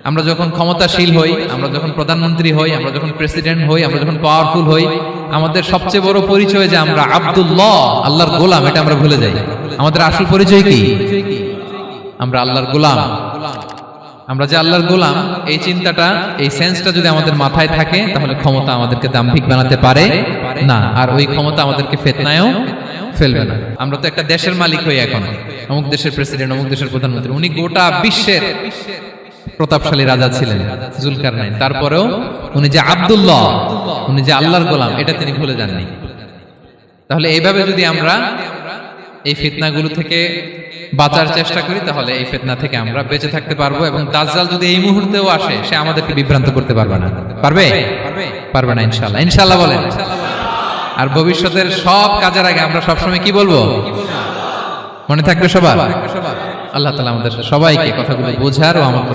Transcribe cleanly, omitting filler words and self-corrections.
আমরা যখন ক্ষমতাশীল হই, আমরা যখন প্রধানমন্ত্রী হই, আমরা যখন প্রেসিডেন্ট হই, আমরা যখন পাওয়ারফুল হই, আমাদের সবচেয়ে বড় পরিচয় যে আমরা আব্দুল্লাহ, আল্লাহর গোলাম, এটা আমরা ভুলে যাই। আমাদের আসল পরিচয় কি? আমরা আল্লাহর গোলাম। আমরা যে আল্লাহর গোলাম, এই চিন্তাটা, এই সেন্সটা যদি আমাদের মাথায় থাকে, তাহলে ক্ষমতা আমাদেরকে দাম্ভিক বানাতে পারে না, আর ওই ক্ষমতা আমাদেরকে ফিতনায়ও ফেলবে না। আমরা তো একটা দেশের মালিক হই এখন, অমুক দেশের প্রেসিডেন্ট, অমুক দেশের প্রধানমন্ত্রী, উনি গোটা বিশ্বের প্রতাপশালী রাজা ছিলেন জুলকারনাইন। তারপরেও উনি যে আব্দুল্লাহ, উনি যে আল্লাহর গোলাম, এটা তিনি ভুলে যাননি। তাহলে এইভাবে যদি আমরা এই ফিতনাগুলো থেকে বাঁচার চেষ্টা করি, তাহলে এই ফিতনা থেকে আমরা বেঁচে থাকতে পারবো। এবং দাজ্জাল যদি এই মুহূর্তেও আসে, সে আমাদেরকে বিভ্রান্ত করতে পারবে না। পারবে? পারবে না ইনশাআল্লাহ। ইনশাআল্লাহ বলেন। আর ভবিষ্যতের সব কাজের আগে আমরা সবসময় কি বলবো? মনে থাকবে সবার? আল্লাহ তাআলা আমাদের সবাইকে কথাগুলো বোঝার ও আমল